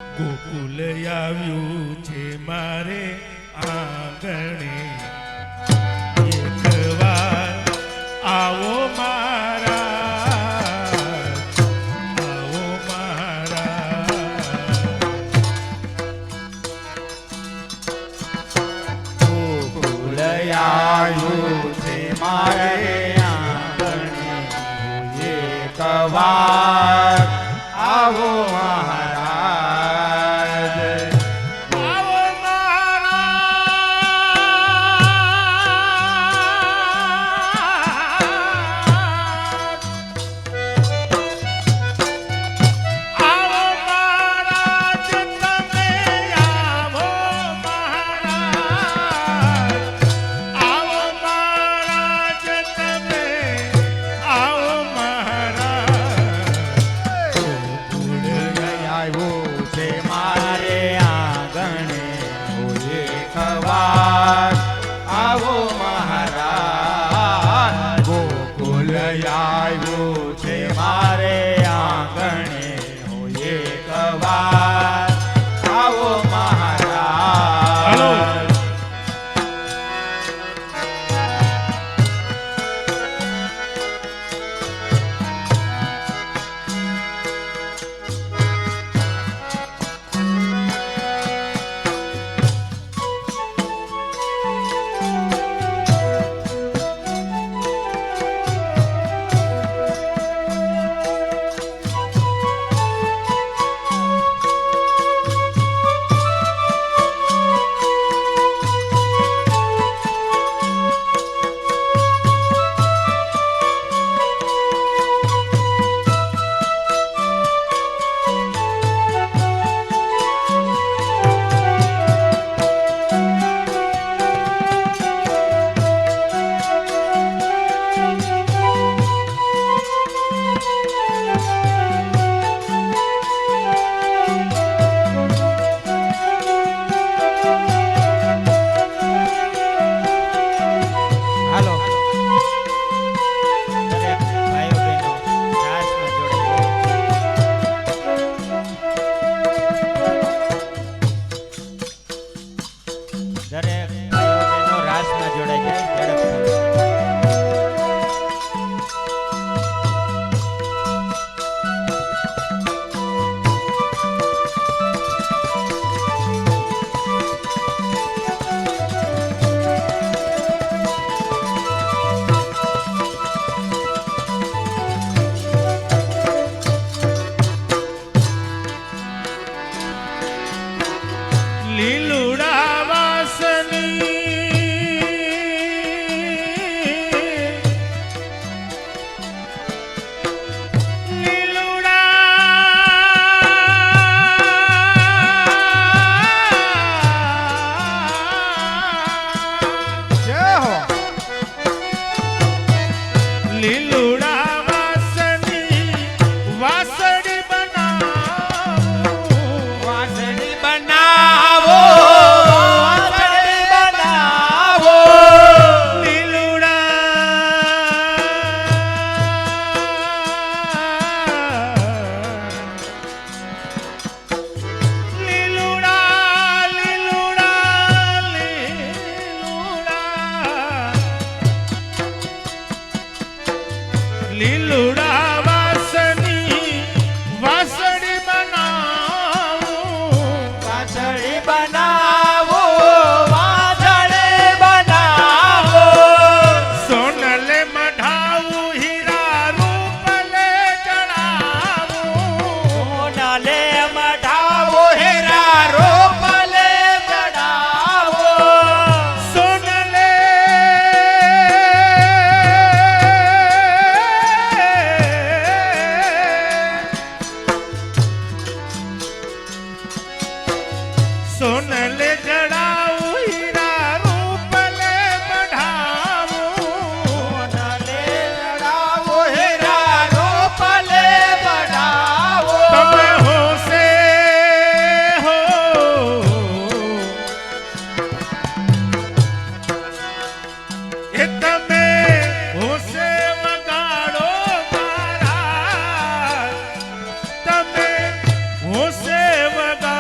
ગોકુલ આવ્યું છે મારે આંગણે, એકવાર આવો મારા, આવો મારા. ગોકુલ આવ્યું છે મારે આંગણે, એકવાર આવો હું સેવગા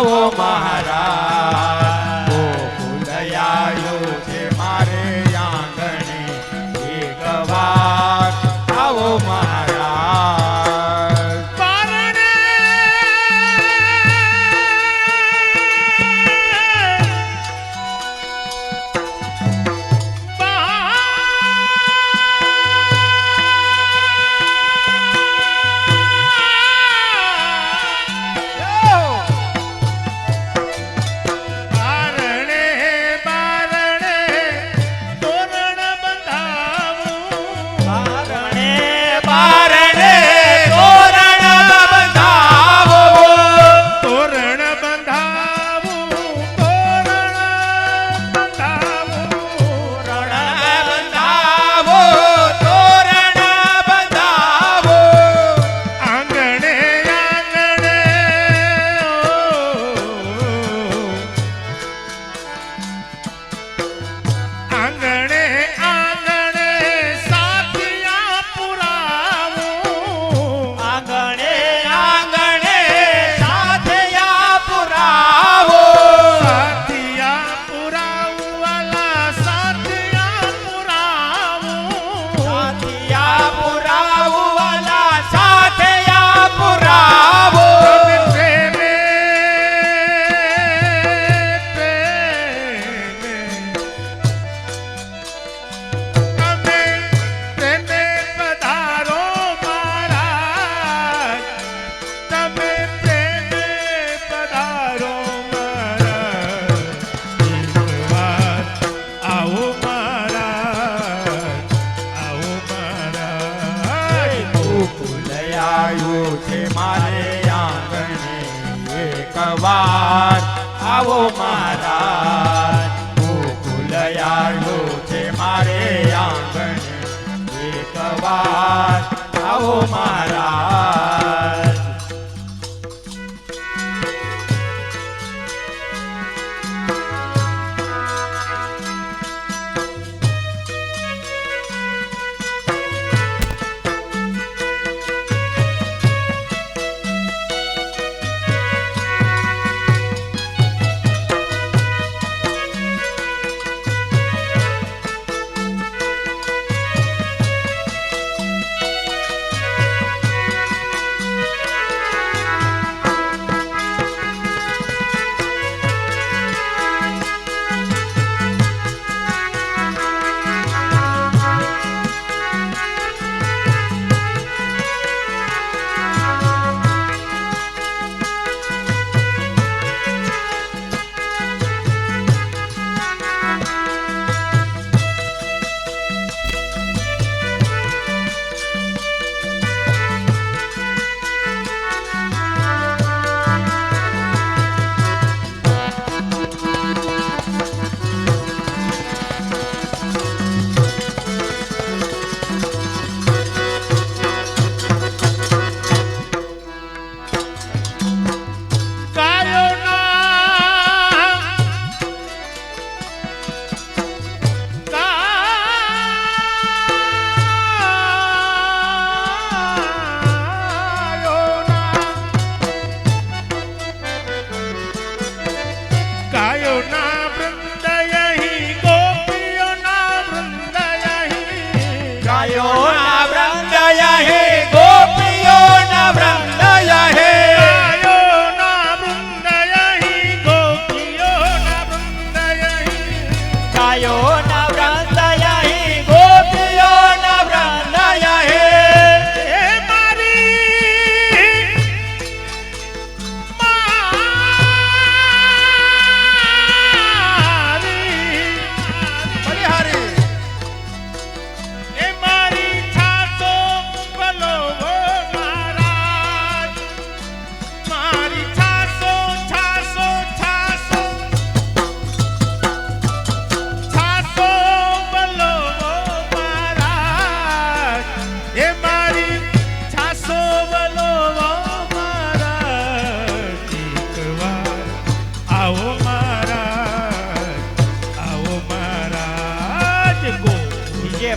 આવો મહારાજ ગોકુળ આવ્યું છે મારે આંગણે એકવાર આવો મહારાજ બારણે બારણે બારણે તોરણ બંધાવું બારણે બારણે તોરણ બંધાવો તોરણ બંધાવું તોરણ બંધાવું તોરણ બંધાવો તોરણ બંધાવો આંગણે આંગણે આંગણે આંગણે સાથિયા પુરાવું આંગણે આંગણે સાથિયા પુરાવો સાથિયા પુરાવું વાલા સાથિયા પુરાવું સાથિયા પુરાવો વાલા સાથિયા પુરાવો પ્રેમે પ્રેમે તમે પધારો મહારાજ તમે પ્રેમે પધારો મહારાજ એકવાર આવો મહારાજ આવો મહારાજ ગોકુળ આવ્યું છે મારે આંગણે એકવાર આવો મહારાજ ગોકુળ આવ્યું છે મારે આંગણે એકવાર આવો મહારાજ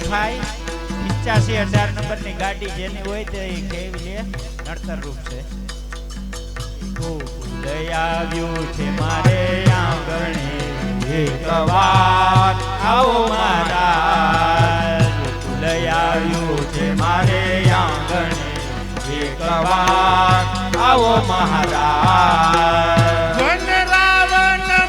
ભાઈ 85,000 નંબરની ગાડી જેની હોય તે કેવી લે નડતર રૂપ છે ગોકુળ આવ્યું છે મારે આંગણે એક વાર આવો મહારાજ ગોકુળ આવ્યું છે મારે આંગણે એક વાર આવો મહારાજ વન રાવણમાં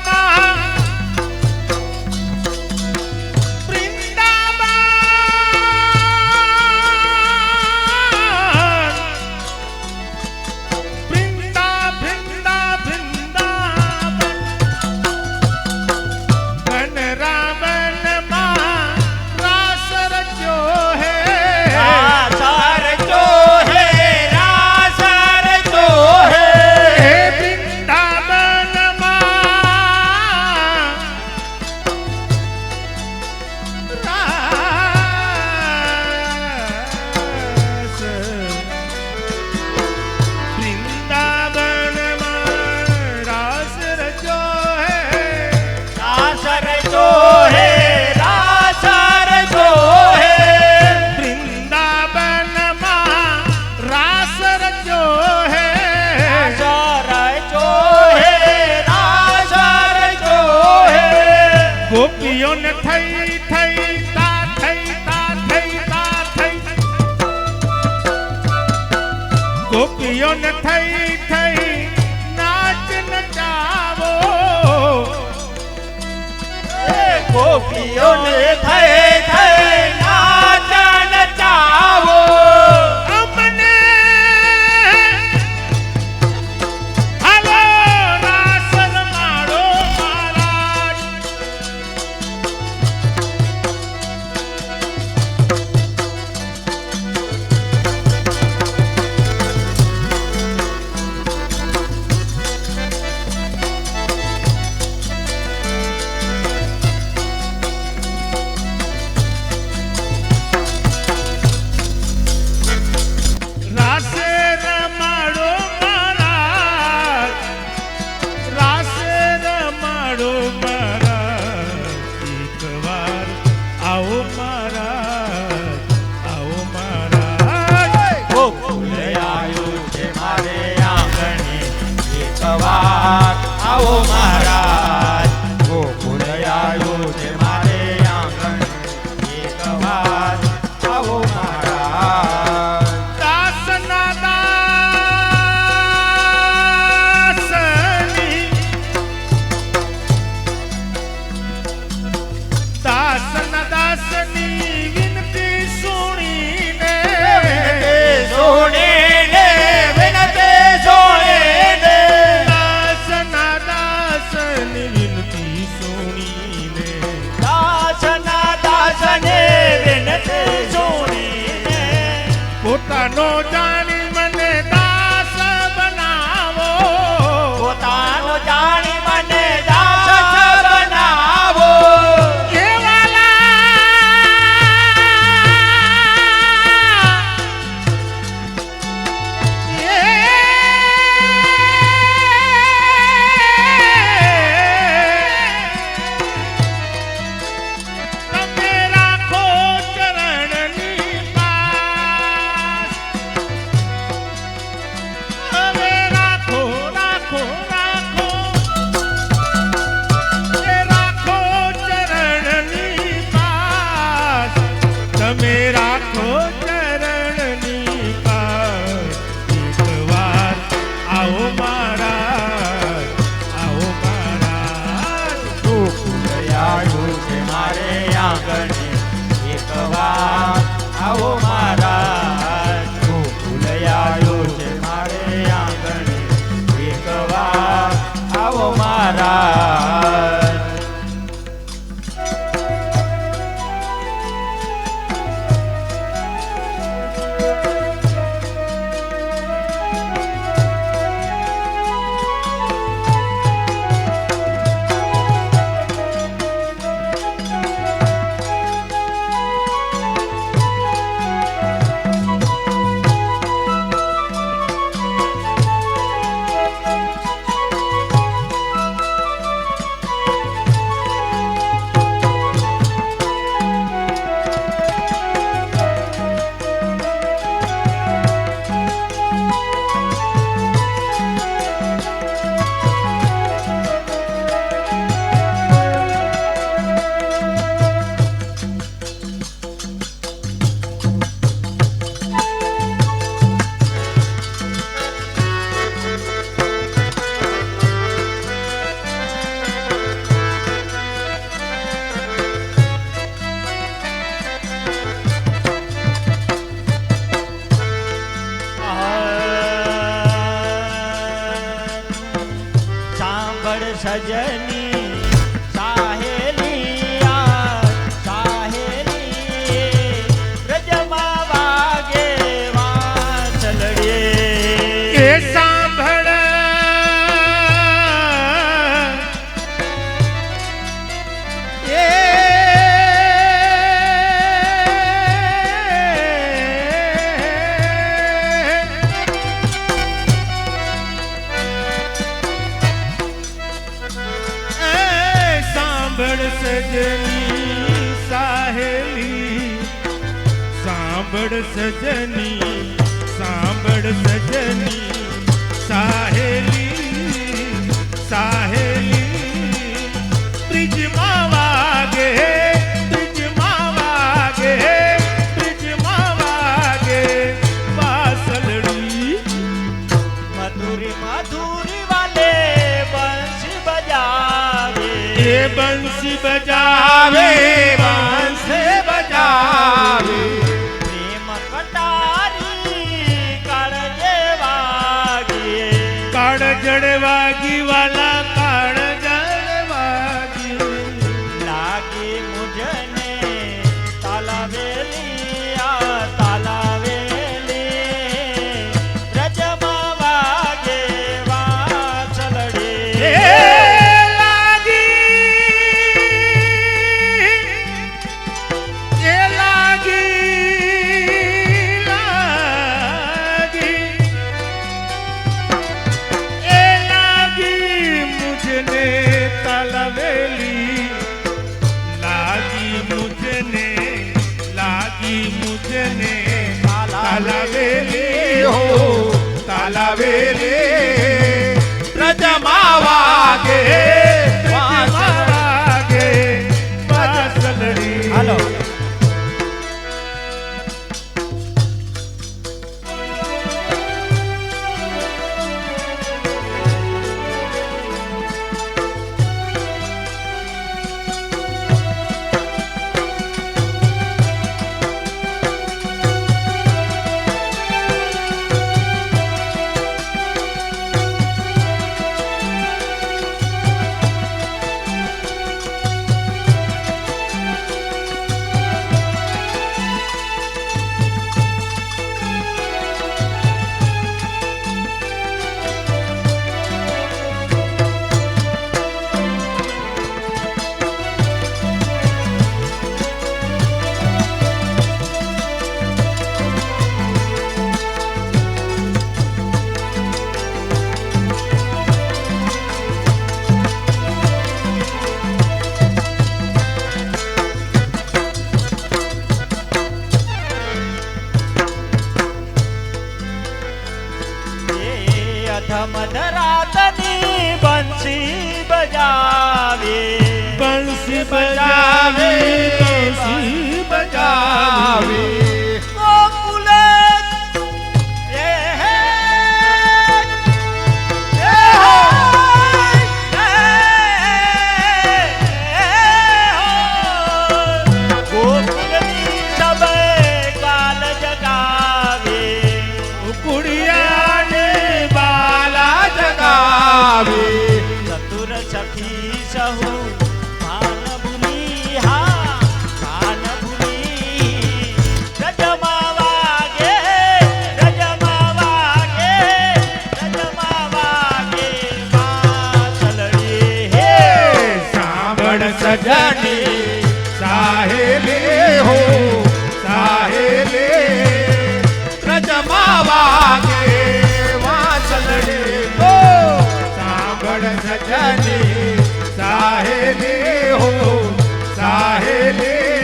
ગોપીઓને થઈ થઈ તા થઈ તા થઈ તા થઈ ગોપીઓને થઈ થઈ નાચ નચાવો ગોપીઓને થઈ થઈ નાચ નચાવો અમને હાલો રાસ રમાડો મહારાજ રાસે રમાડો મહારાજ રાસે રમાડો મહારાજ એક વાર આવો મહારાજ આવો મહારાજ ગોકુળ આવ્યું છે મારે આંગણે એક વાર આવો મહારાજ ગોકુળ આવ્યું છે મારે આંગણે એક વાર આવો મહારાજ દાસના દાસની દાસના દાસની વિનતી સુણીને સોનેને વિનતી સોનેને દાસના દાસની વિનતી સુણીને દાસના દાસને વિનતી સોનેને પોતાનો જાણી મને દાસ બનાવો પોતાનો જાણી મને દાસ બનાવો એ વાલા તમે રાખો ચરણની પાસ હવે રાખો રાખો રાખો એ રાખો ચરણની પાસ તમે રાખો ચરણની પાસ એક વાર આવો મહારાજ આવો મહારાજ ગોકુળ આવ્યું છે મારે આંગણે એક વાર આવો મહારાજ ગોકુળ આવ્યું છે મારે આંગણે એક વાર આવો મહારાજ સજની સાહેલી આ સાહેલી વ્રજમાં વાગે વાંસળીએ. એ સાંભળ સાંભળ સજની સાહેલી સાંભળ સજની સાંભળ સજની સાહેલી સાહેલી બ્રિજમાં વાગે બ્રિજમાં વાગે બ્રિજમાં વાગે વાસલડી. મધુરી મધુરી વાલે બંસી બજાવે એ બંસી બજાવે બંસી બજાવે પ્રેમ કટારી કાળજે વાગીએ. કાળજળ વાગી વાલા કાળજળ વાગી લાગી મુજને તાલાવેલી આ તાલાવેલી વ્રજમાં વાગે વાંસળીએ. તાલાવેલી હો તાલાવેલી વ્રજમાં વાગે વાગે વાસલડી. હાલો મધરાતની બંસી બજાવે બંસી બજાવે બંસી બજાવે ગોકુલે એ હે એ હો ગોકુલની સબે કાલ જગાવે. કુડિયાને બાલા જગાવે ચતુર સખી સહુ ભાન ભૂલી હા ભાન ભૂલી રજમાં વાગે રજમાં વાગે રજમાં વાગે વાસલડી. હે સાંભળ સજની સાહેલી હો સાહેલી વ્રજમાં વાગે વાંસળડી. હો સાંભળ સજની સાહેલી હો સાહેલી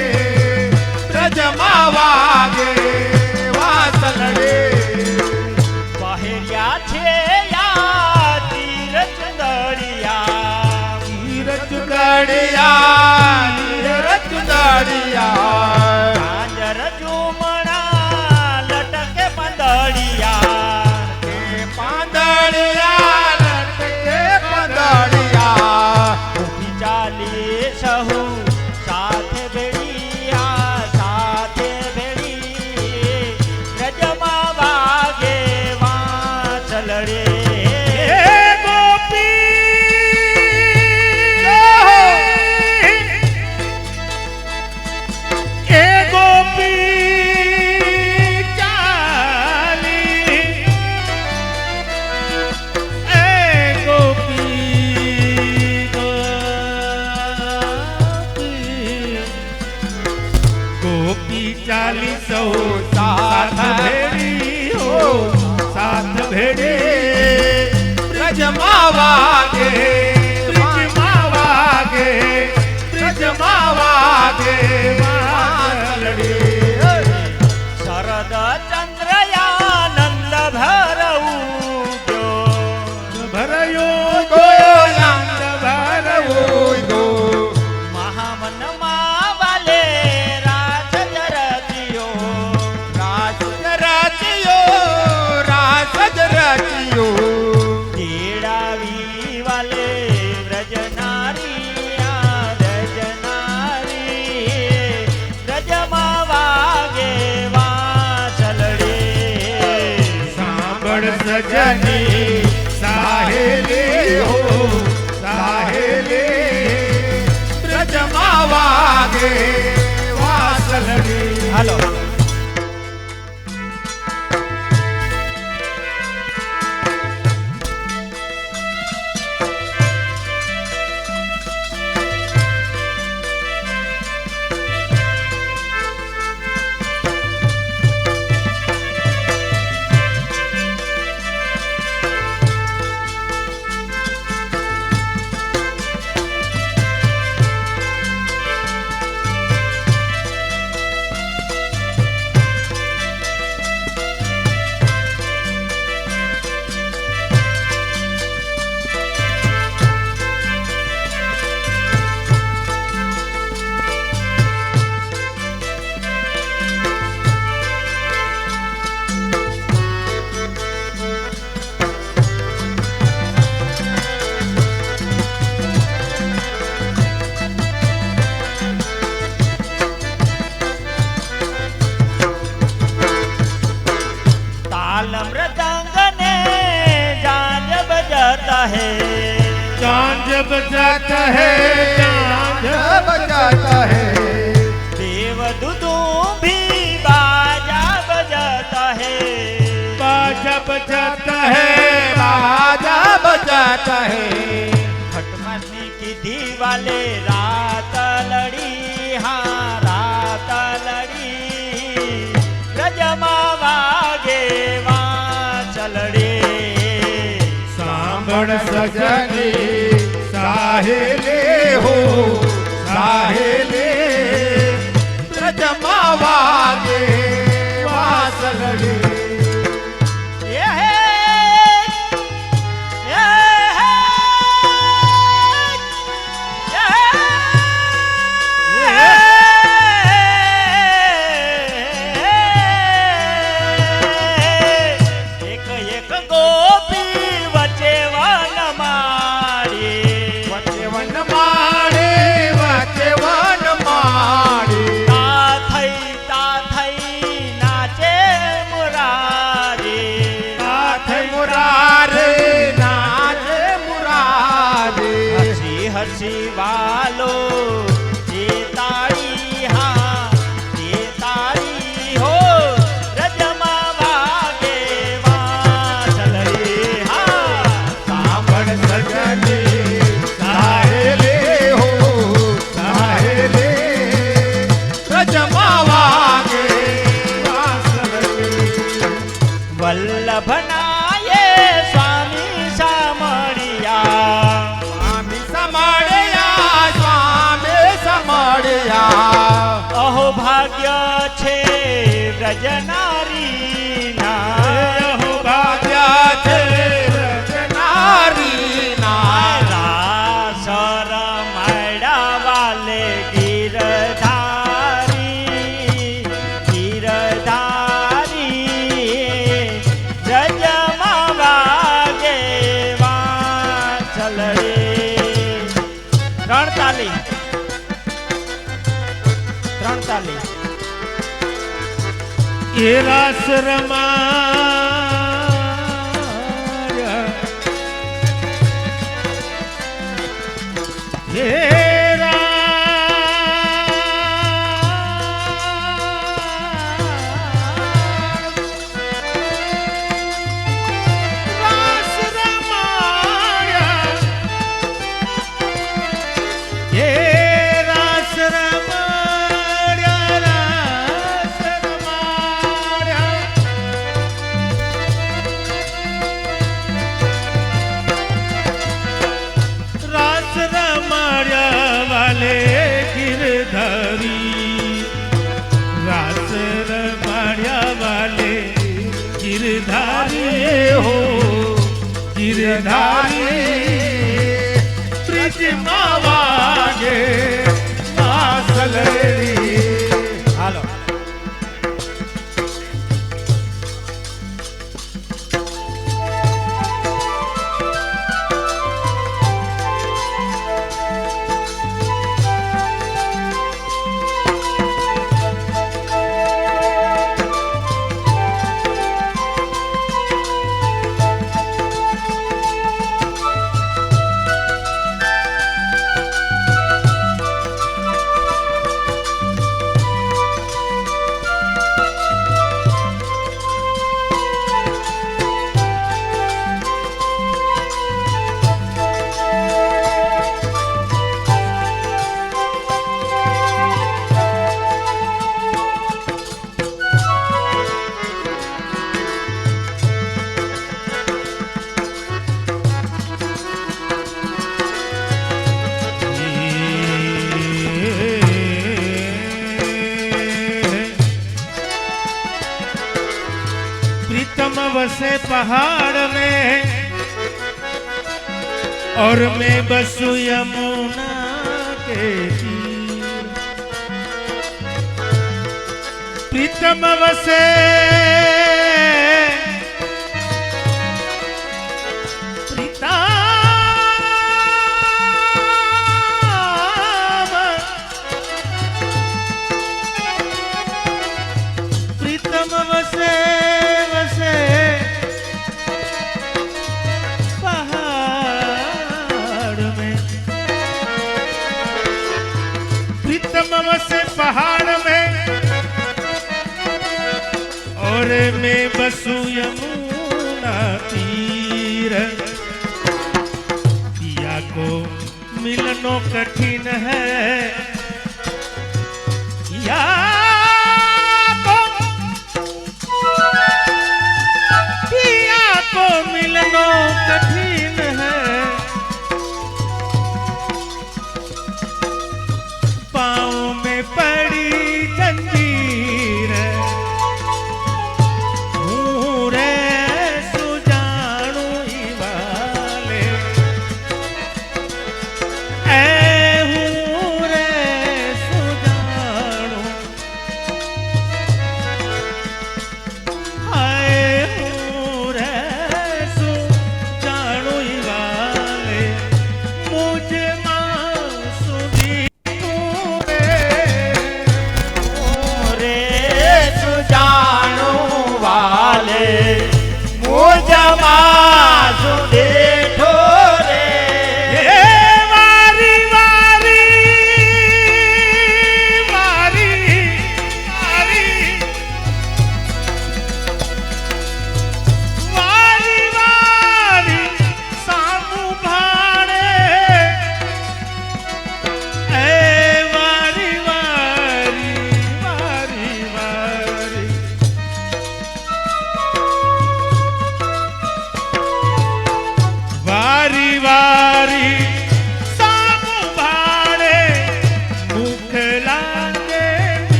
વ્રજમાં વાગે વાંસળડી. બહેર્યા છે યા તીર ચંદડિયા તીરથ ચુંદડિયા તીરથ ચુંદડિયા ઝાંઝર ઝુમણા લટકે પંદડિયા. કે પાંદડિયા લટકે પાંદડિયા ઊભી ચાલી સહુ બ્રજમાં વાગે બ્રિજમાં વાગે બ્રિજમાં વાગે વાંસળી. શરદ ચંદ્રયાનંદ ભરવું ભરયો ગોયો યાંદ ભરવું ગો. મહામનમાં વાલે રાજ જરતિયો રાસ જ રચ્યો તેડાવી વાલે વ્રજનારી આ વ્રજનારી વ્રજમાં વાગે વાંસળે. સાંભળ સજની સાહેલી હો સાહેલી બ્રજમાં વાગે વાંસળી. હાલો ताल मृदंग ने जांज बजाता है चांद बजाता है चांद बजाता है देवदूतों भी बाजा बजाता है बाजा बजाता है बाजा बजाता है खटमनी की दीवाले रात लड़ी हाँ रात लड़ी रजमा वागे वांसळे. સાંભળ સજની સાહેલી હો સાહેલી બ્રજમાં વાગે વાંસળી. ये है ये है एक एक गोपी वचे वन मारी વચ્ચે વન માળી વચ્ચે વન માળી. તા થઈ નાચે મુરારી નાથે મુરારે નાચે મુરારે. હસી હસી વાલો તે તાળી હા તે તાળી હો રજમાં વાગે વાંસળે. હા સાંભળ સજની સાહેલી હો સાહેલી બ્રજમાં વાગે વાંસળી. વલ્લભનાયે સ્વામી સામળિયા સ્વામી સમાડ્યા સ્વામી સમાડ્યા. અહો ભાગ્ય છે વ્રજનારી ના અહો ભાગ્યા છે રચનારીના. રાસર માયડા વાલે ગીરધારી ગીરધારી રજમાં વાગે વાંસળે. ત્રણ તાલી ત્રણ તાલી. એ રાસ રમાયા એ રાસ રમાયા એ રાસ રમાયા રાસ રમાયા હો ગિરધારી ત્રિજમાં વાગે વાસલરી. હાલો प्रीतम बसे पहाड़ में और मैं बसु यमुना के तीर. प्रीतम बसे प्रीतम बसे बसे पहाड़ में. प्रीतम बसे पहाड़ में और मैं बसु यमुना तीर. पिया को मिलनो कठिन है, पिया को मिलनो कठिन है. पाँव में पड़ी जंजीर हूँ रे सुजानू ही वाले. ऐ हूँ रे सुजानू हाय हूँ रे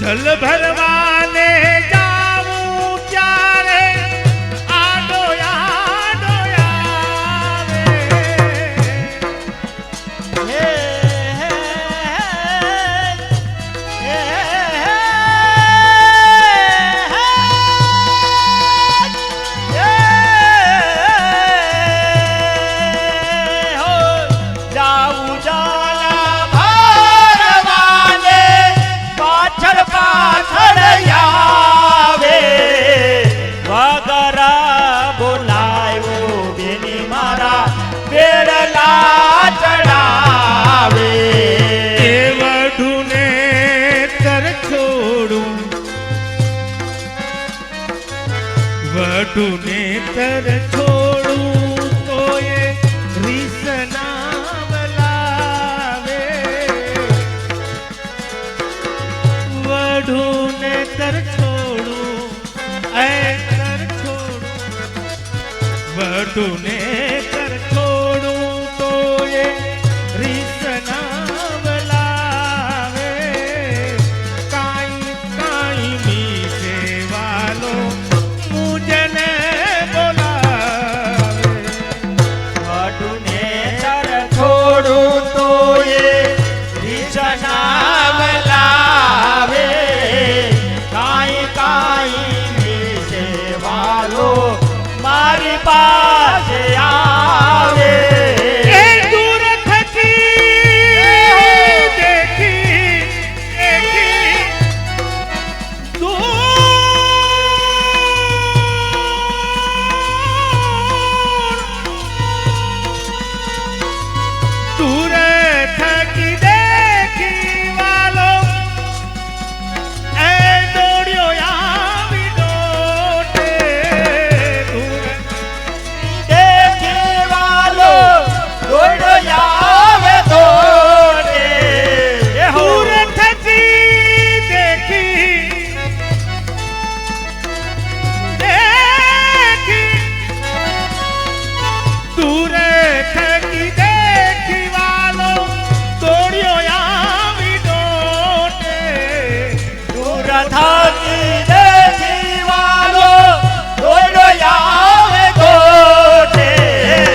जल भरवाने जाऊं चारे आडो यावे બધુને કર છોડું તો એ રીત ના વલાવે કાઈ કાઈ મીઠે વાલો મુજને બોલાવે વઢુને તર છોડું તો એ રીછના વલાવે કાંઈ કાંઈ વિશે વાલો મારી પાસે આવે એ દૂર થકી દેખી દેખી દૂર થકી દેખી વાલો એ દોડ્યો આવી દોટે દૂર દેખી વાલો દોડો આવે દોડે એ હો દૂર થકી દેખી દેખી દૂર થકી દેખી વાલો દોડ્યો આવી દોટે દૂર થાકી દેખી વાલો દોડો આવે ગોઠે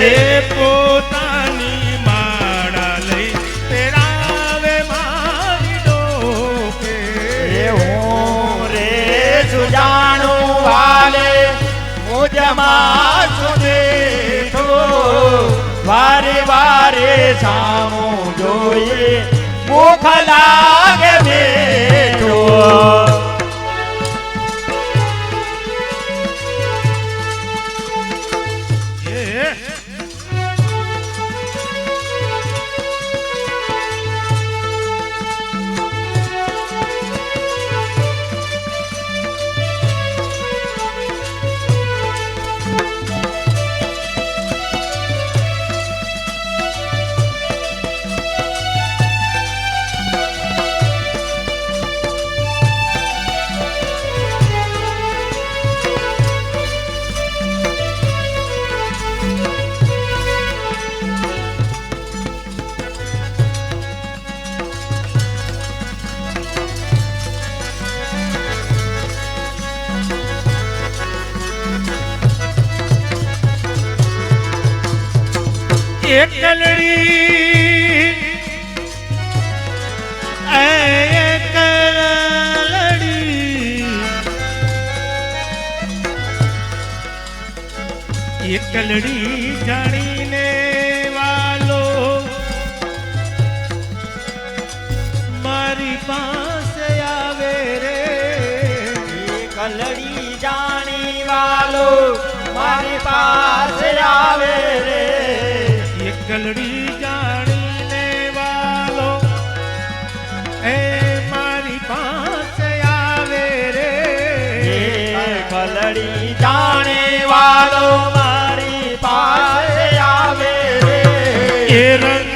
એ પોતાની માળા લઈ તેરાવે મારી ડોકે એ હું રે સુજાણું વાલે મુજમાં સુધીઠો વારે વારે સામું જોઈએ મુખ લાગે મીઠો એક કલડી એક કલડી એક કલડી જાણીને વાલો મારી પાસે આવે રે કલડી જાણી વાલો મારી પાસે આવે રે એક કલડી જાણીને વાલો એ મારી પાસે આવે રે કલડી જાણે વાલો મારી પાસે આવે રે એ રંગ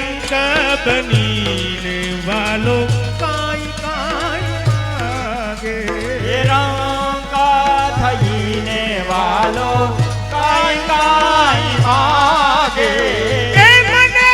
બનીને વાલો કાઈ કાઈ માગે એ રંગા થઈને વાલો કાંઈ કાંઈ માગે એ મને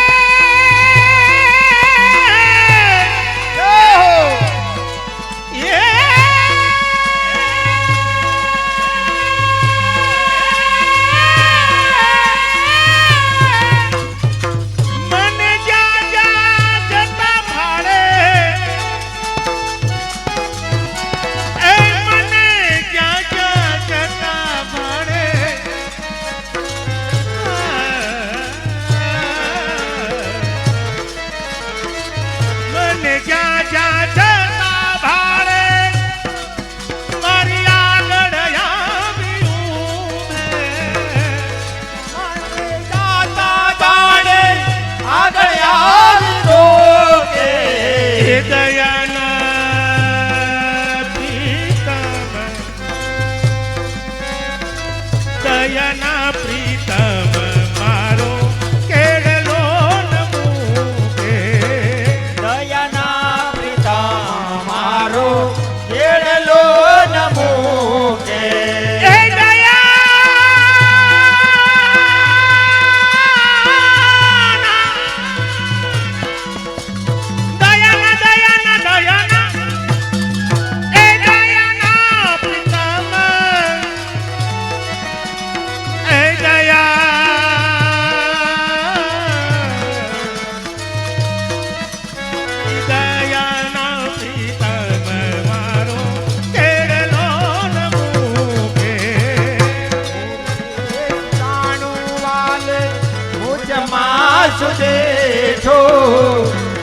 સુદેઠો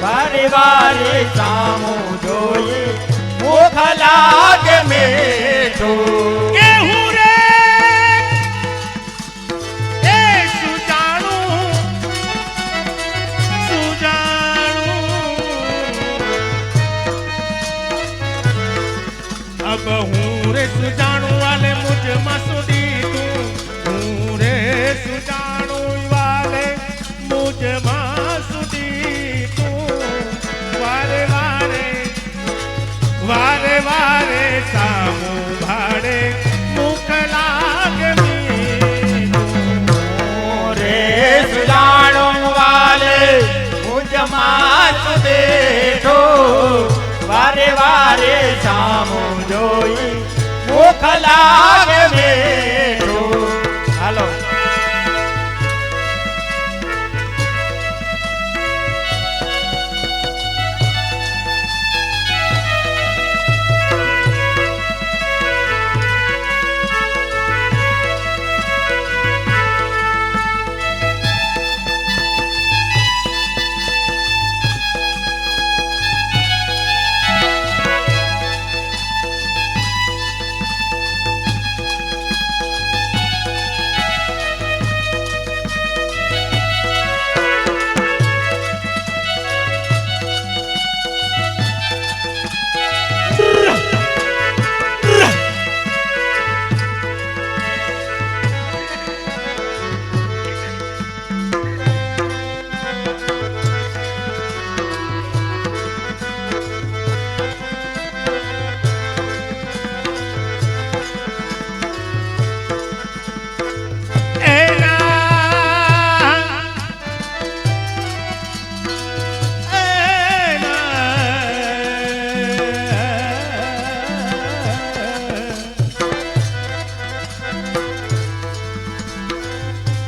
વારે વારે સામું જોઈ મુખ લાગે મીઠું કેહું રે એ સુજાણું अब हूँ रे सुजाणु वाले मुझ मसूदी तू हूँ रे सुजाणु वाले मुझ मसूदी तू वारे वारे वारे वारे सामू भाड़े मुख लागे मीठું રે સુજાણું વાલે મુજમાં સુદેઠો વારે વારે સામું જોઈ મુખ લાગે મીઠું હાલો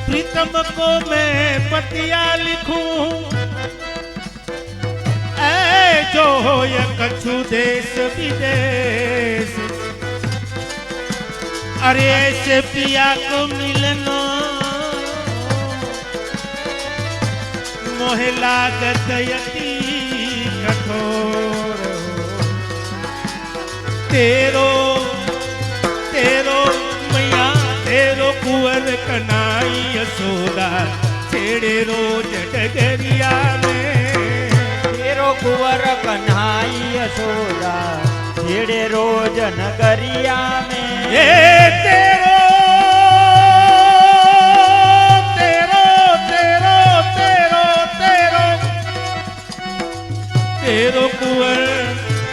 प्रीतम को मैं पतिया लिखूं ऐ जो हो या कछु देश विदेश अरे ऐसे पिया को मिलना मोहे लागत यति कठोर तेरो तेरो मैया तेरो कुंवर कनाई यशोदा छेड़े रोज डगरिया में तेरो कुंवर कन्हाई यशोदा छेड़े रोज नगरिया में ये तेरो तेरो तेरो तेरो तेरो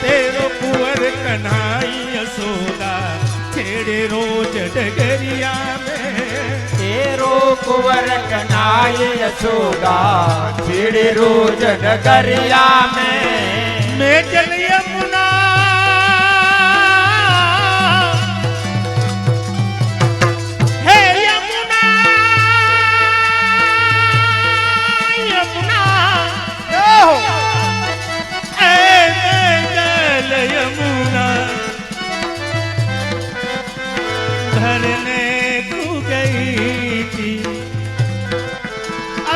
तेरो कुंवर कन्हाई यशोदा छेड़े रोज डगरिया में तेरो कुंवर कन्हाई यशोदा छेड़े रोज नगरिया में मैं जल यमुना हे यमुना यमुना ऐ मैं जल यमुना भरने को गई थी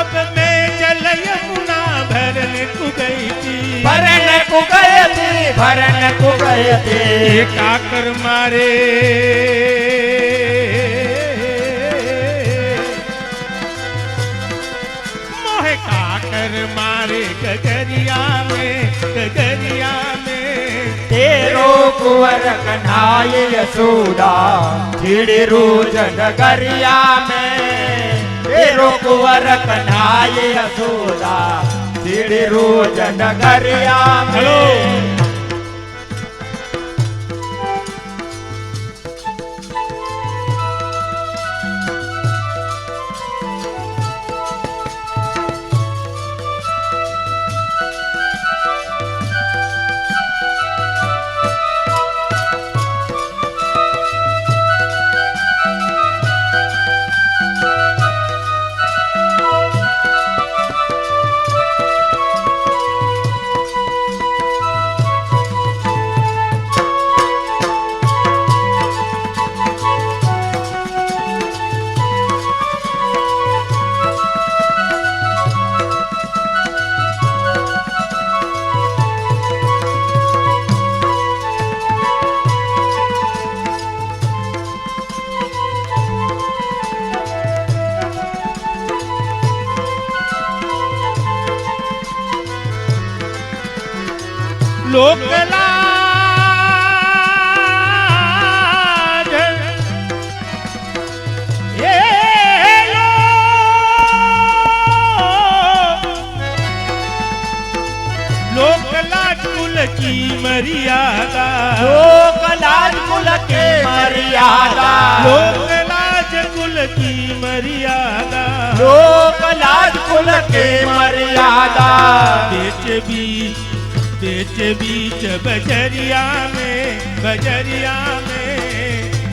अब मैं जल यमुना भरने को गई थी भरन को गए थे भरन को गए थे ये काकर मारे मोहे काकर मारे गगरिया में तेरो कुंवर कन्हाई यशोदा छेड़े रोज नगरिया में तेरो कुंवर कन्हाई यशोदा छेड़े रोज नगरिया में हेलो લોકલાજ એ લોકલાજ કુલ કી મર્યાદા લોકલાજ કુલ की मर्यादा લોકલાજ કુલ કી મર્યાદા લોકલાજ કુલ की मर्यादा बीच बीच बजरिया में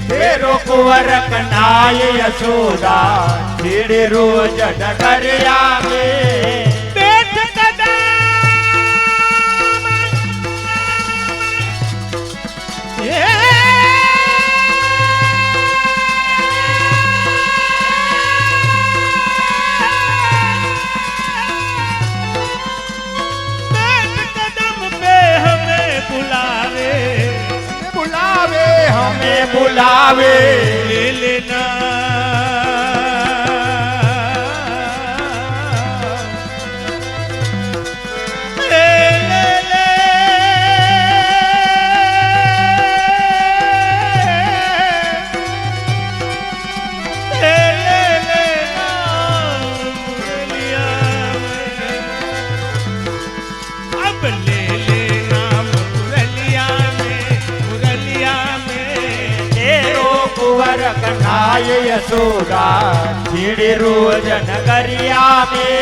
तेरो कुंवर कन्हाई यशोदा छेड़े रोज डगरिया में बैठ कदम ए हमें बुलावे ले लेना ले ले ले ले ले लेना मुरलिया में अब ले लेना मुरलिया में तेरो कुंवर कन्हाई यशोदा छेड़े रोज नगरिया में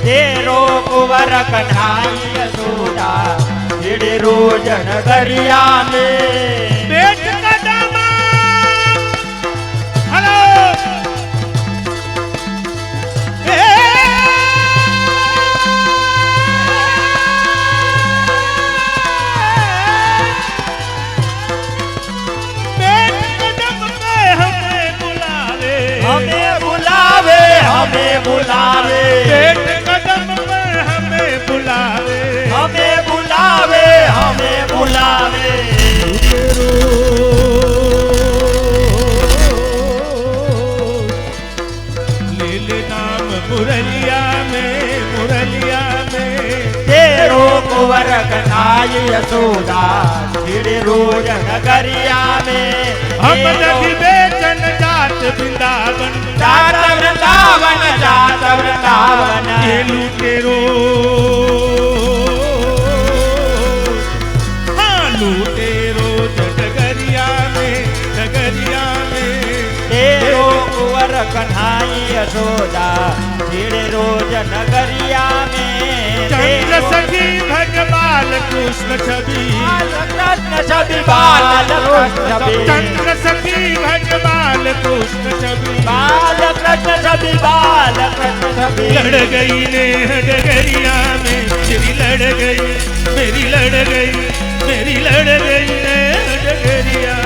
तेरो कुंवर कन्हाई यशोदा छेड़े रोज नगरिया में बैठ कदम हेलो हमें बुलावे बैठ कदम पे हमें बुलावे हमें बुलावे हमें बुलावे ले ले नाम मुरलिया में तेरो कुंवर कन्हाई यशोदा छेड़े रोज नगरिया में हम नदी बेचन जात वृंदावन जात वृंदावन ये लूटे रो हाँ लूटे रोज डगरिया में तेरो कुंवर कन्हाई यशोदा छेड़े रोज नगरिया में चंद्र सखी भगवान कृष्ण छवि कृष्ण छवि बाल चंद्र सखी भगवान कृष्ण छवि बाल कृष्ण छवि लड़ गई ने डगरिया में मेरी लड़ गई मेरी लड़ गई मेरी लड़ गई ने डगरिया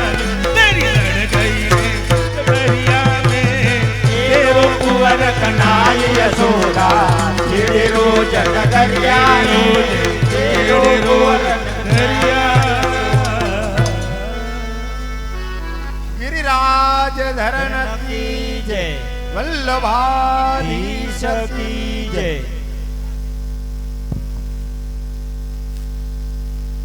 मेरी लड़ गई ने डगरिया में तेरो कुंवर कन्हाई यशोदा छेड़े रोज नगरिया में तेरो कुंवर डगरिया गिरिराज धरण की जय वल्लभाधीश की जय।